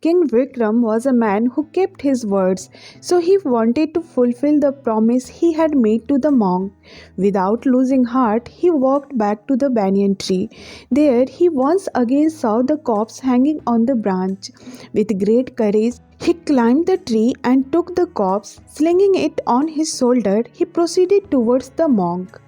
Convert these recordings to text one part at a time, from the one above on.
King Vikram was a man who kept his words, so he wanted to fulfill the promise he had made to the monk. Without losing heart, he walked back to the banyan tree. There, he once again saw the corpse hanging on the branch. With great courage, he climbed the tree and took the corpse. Slinging it on his shoulder, he proceeded towards the monk.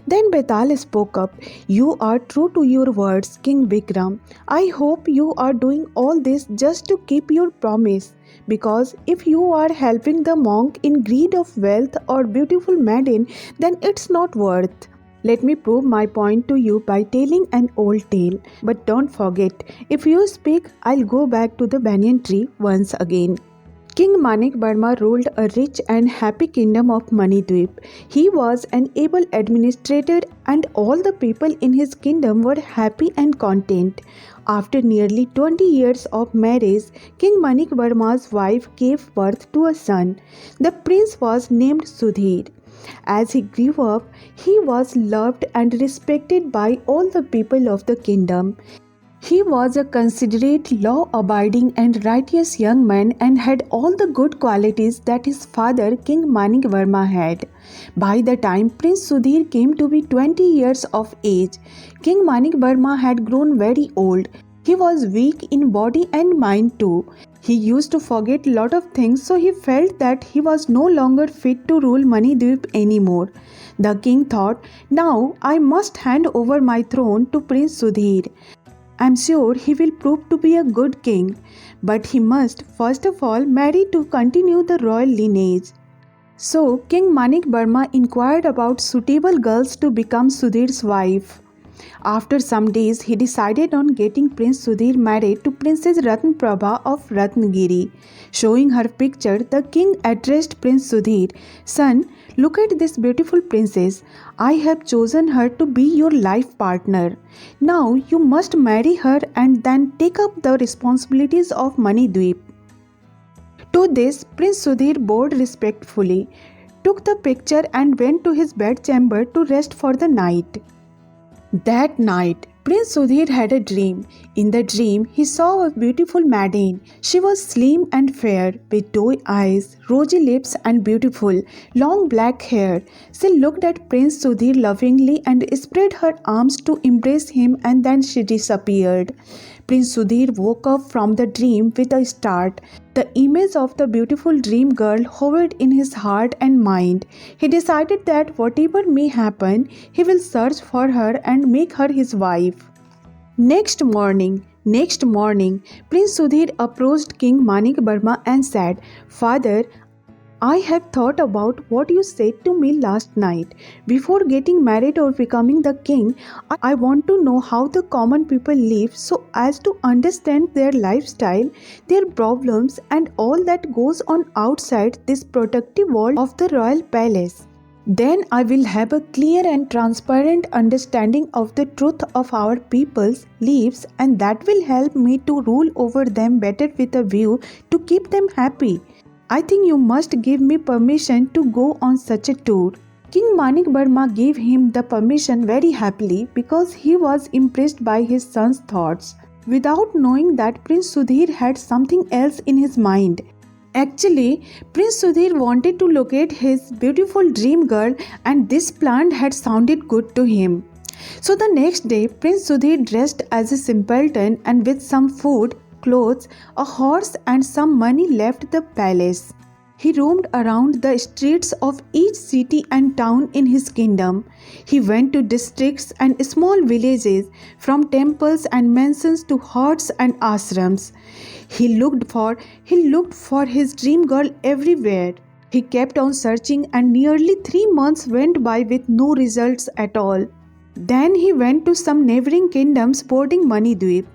Then Vetal spoke up. You are true to your words, King Vikram. I hope you are doing all this just to keep your promise. Because if you are helping the monk in greed of wealth or beautiful maiden, then it's not worth. Let me prove my point to you by telling an old tale. But don't forget, if you speak, I'll go back to the banyan tree once again. King Manik Barma ruled a rich and happy kingdom of Manidweep. He was an able administrator and all the people in his kingdom were happy and content. After nearly 20 years of marriage, King Manik Barma's wife gave birth to a son. The prince was named Sudhir. As he grew up, he was loved and respected by all the people of the kingdom. He was a considerate, law-abiding and righteous young man and had all the good qualities that his father King Manik Varma had. By the time Prince Sudhir came to be 20 years of age, King Manik Varma had grown very old. He was weak in body and mind too. He used to forget a lot of things, so he felt that he was no longer fit to rule Manidweep anymore. The king thought, now I must hand over my throne to Prince Sudhir. I'm sure he will prove to be a good king, but he must first of all marry to continue the royal lineage. So King Manik Barma inquired about suitable girls to become Sudhir's wife. After some days, he decided on getting Prince Sudhir married to Princess Ratnaprabha of Ratnagiri. Showing her picture, the king addressed Prince Sudhir, Son, look at this beautiful princess. I have chosen her to be your life partner. Now you must marry her and then take up the responsibilities of Manidweep. To this, Prince Sudhir bowed respectfully, took the picture and went to his bedchamber to rest for the night. That night, Prince Sudhir had a dream. In the dream, he saw a beautiful maiden. She was slim and fair, with doe eyes, rosy lips and beautiful, long black hair. She looked at Prince Sudhir lovingly and spread her arms to embrace him, and then she disappeared. Prince Sudhir woke up from the dream with a start. The image of the beautiful dream girl hovered in his heart and mind. He decided that whatever may happen, he will search for her and make her his wife. Next morning, Prince Sudhir approached King Manik Barma and said, Father, I have thought about what you said to me last night. Before getting married or becoming the king, I want to know how the common people live so as to understand their lifestyle, their problems and all that goes on outside this protective wall of the royal palace. Then I will have a clear and transparent understanding of the truth of our people's lives, and that will help me to rule over them better with a view to keep them happy. I think you must give me permission to go on such a tour. King Manik Barma gave him the permission very happily because he was impressed by his son's thoughts, without knowing that Prince Sudhir had something else in his mind. Actually, Prince Sudhir wanted to locate his beautiful dream girl, and this plan had sounded good to him. So the next day, Prince Sudhir dressed as a simpleton and with some food, clothes, a horse and some money left the palace. He roamed around the streets of each city and town in his kingdom. He went to districts and small villages, from temples and mansions to huts and ashrams. He looked for his dream girl everywhere. He kept on searching and nearly 3 months went by with no results at all. Then he went to some neighboring kingdoms boarding Manidweep.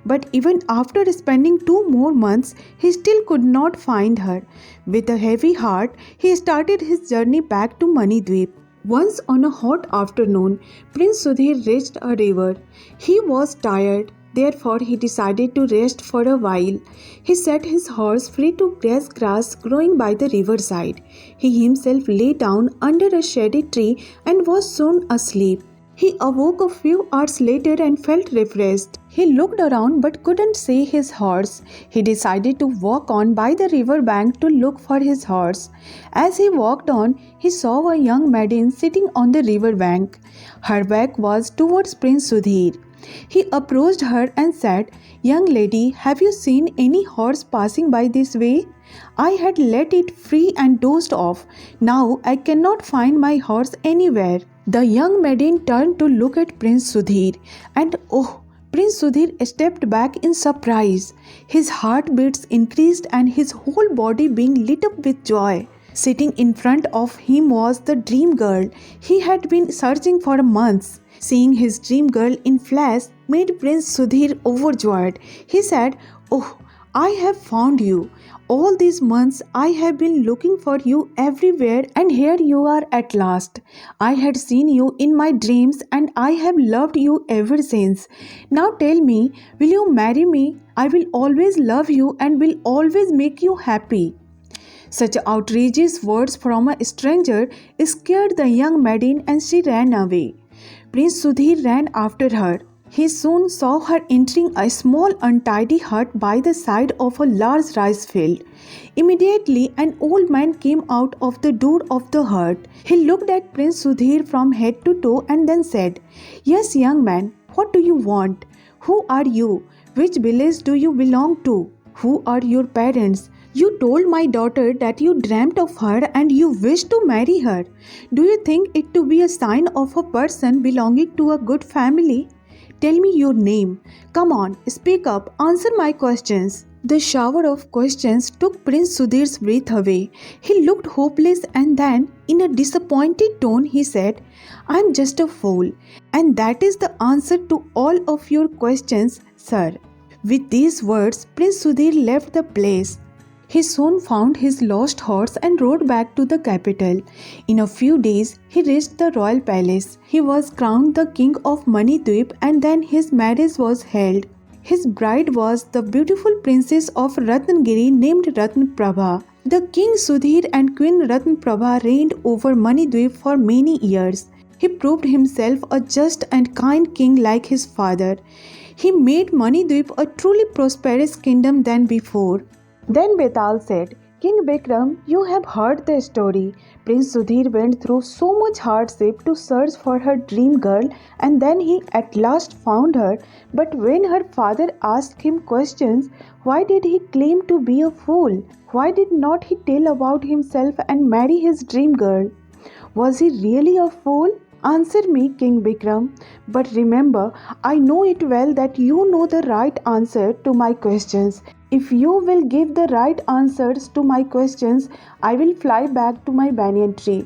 But even after spending 2 more months, he still could not find her. With a heavy heart, he started his journey back to Manidweep. Once on a hot afternoon, Prince Sudhir reached a river. He was tired, therefore he decided to rest for a while. He set his horse free to grass growing by the riverside. He himself lay down under a shady tree and was soon asleep. He awoke a few hours later and felt refreshed. He looked around but couldn't see his horse. He decided to walk on by the river bank to look for his horse. As he walked on, he saw a young maiden sitting on the river bank. Her back was towards Prince Sudhir. He approached her and said, "Young lady, have you seen any horse passing by this way? I had let it free and dozed off. Now I cannot find my horse anywhere." The young maiden turned to look at Prince Sudhir, and oh, Prince Sudhir stepped back in surprise. His heartbeats increased and his whole body being lit up with joy. Sitting in front of him was the dream girl he had been searching for months. Seeing his dream girl in flash made Prince Sudhir overjoyed. He said, "Oh, I have found you. All these months I have been looking for you everywhere, and here you are at last. I had seen you in my dreams and I have loved you ever since. Now tell me, will you marry me? I will always love you and will always make you happy." Such outrageous words from a stranger scared the young maiden and she ran away. Prince Sudhir ran after her. He soon saw her entering a small untidy hut by the side of a large rice field. Immediately, an old man came out of the door of the hut. He looked at Prince Sudhir from head to toe and then said, "Yes, young man, what do you want? Who are you? Which village do you belong to? Who are your parents? You told my daughter that you dreamt of her and you wish to marry her. Do you think it to be a sign of a person belonging to a good family? Tell me your name. Come on, speak up, answer my questions." The shower of questions took Prince Sudhir's breath away. He looked hopeless and then, in a disappointed tone, he said, "I'm just a fool, and that is the answer to all of your questions, sir." With these words, Prince Sudhir left the place. He soon found his lost horse and rode back to the capital. In a few days, he reached the royal palace. He was crowned the king of Manidweep and then his marriage was held. His bride was the beautiful princess of Ratnagiri named Ratnaprabha. The king Sudhir and queen Ratnaprabha reigned over Manidweep for many years. He proved himself a just and kind king like his father. He made Manidweep a truly prosperous kingdom than before. Then Vetal said, "King Vikram, you have heard the story. Prince Sudhir went through so much hardship to search for her dream girl and then he at last found her. But when her father asked him questions, why did he claim to be a fool? Why did not he tell about himself and marry his dream girl? Was he really a fool? Answer me, King Vikram. But remember, I know it well that you know the right answer to my questions. If you will give the right answers to my questions, I will fly back to my banyan tree.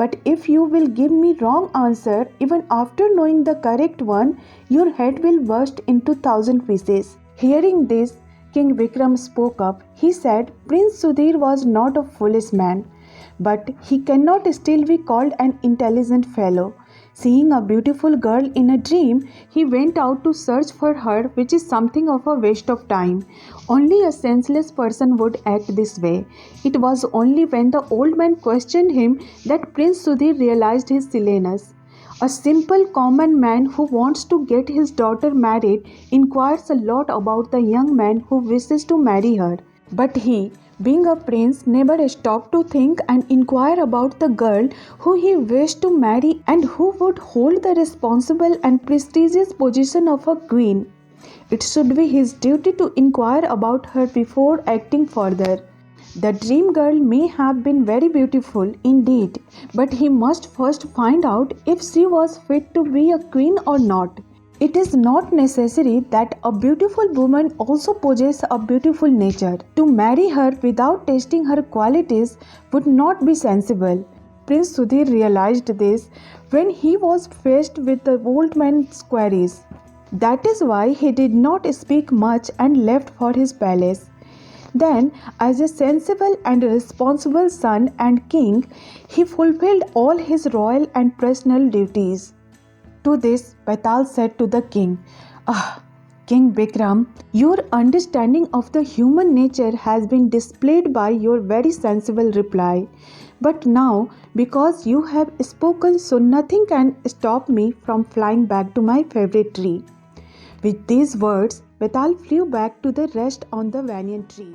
But if you will give me wrong answer, even after knowing the correct one, your head will burst into 1,000 pieces." Hearing this, King Vikram spoke up. He said, "Prince Sudhir was not a foolish man, but he cannot still be called an intelligent fellow. Seeing a beautiful girl in a dream, he went out to search for her, which is something of a waste of time. Only a senseless person would act this way." It was only when the old man questioned him that Prince Sudhir realized his silliness. A simple common man who wants to get his daughter married inquires a lot about the young man who wishes to marry her. But he, being a prince, never stopped to think and inquire about the girl who he wished to marry and who would hold the responsible and prestigious position of a queen. It should be his duty to inquire about her before acting further. The dream girl may have been very beautiful indeed, but he must first find out if she was fit to be a queen or not. It is not necessary that a beautiful woman also possess a beautiful nature. To marry her without testing her qualities would not be sensible. Prince Sudhir realized this when he was faced with the old man's queries. That is why he did not speak much and left for his palace. Then, as a sensible and responsible son and king, he fulfilled all his royal and personal duties. To this, Vetal said to the king, "Ah, King Vikram, your understanding of the human nature has been displayed by your very sensible reply. But now, because you have spoken, so nothing can stop me from flying back to my favorite tree. With these words, Vetal flew back to the rest on the banyan tree.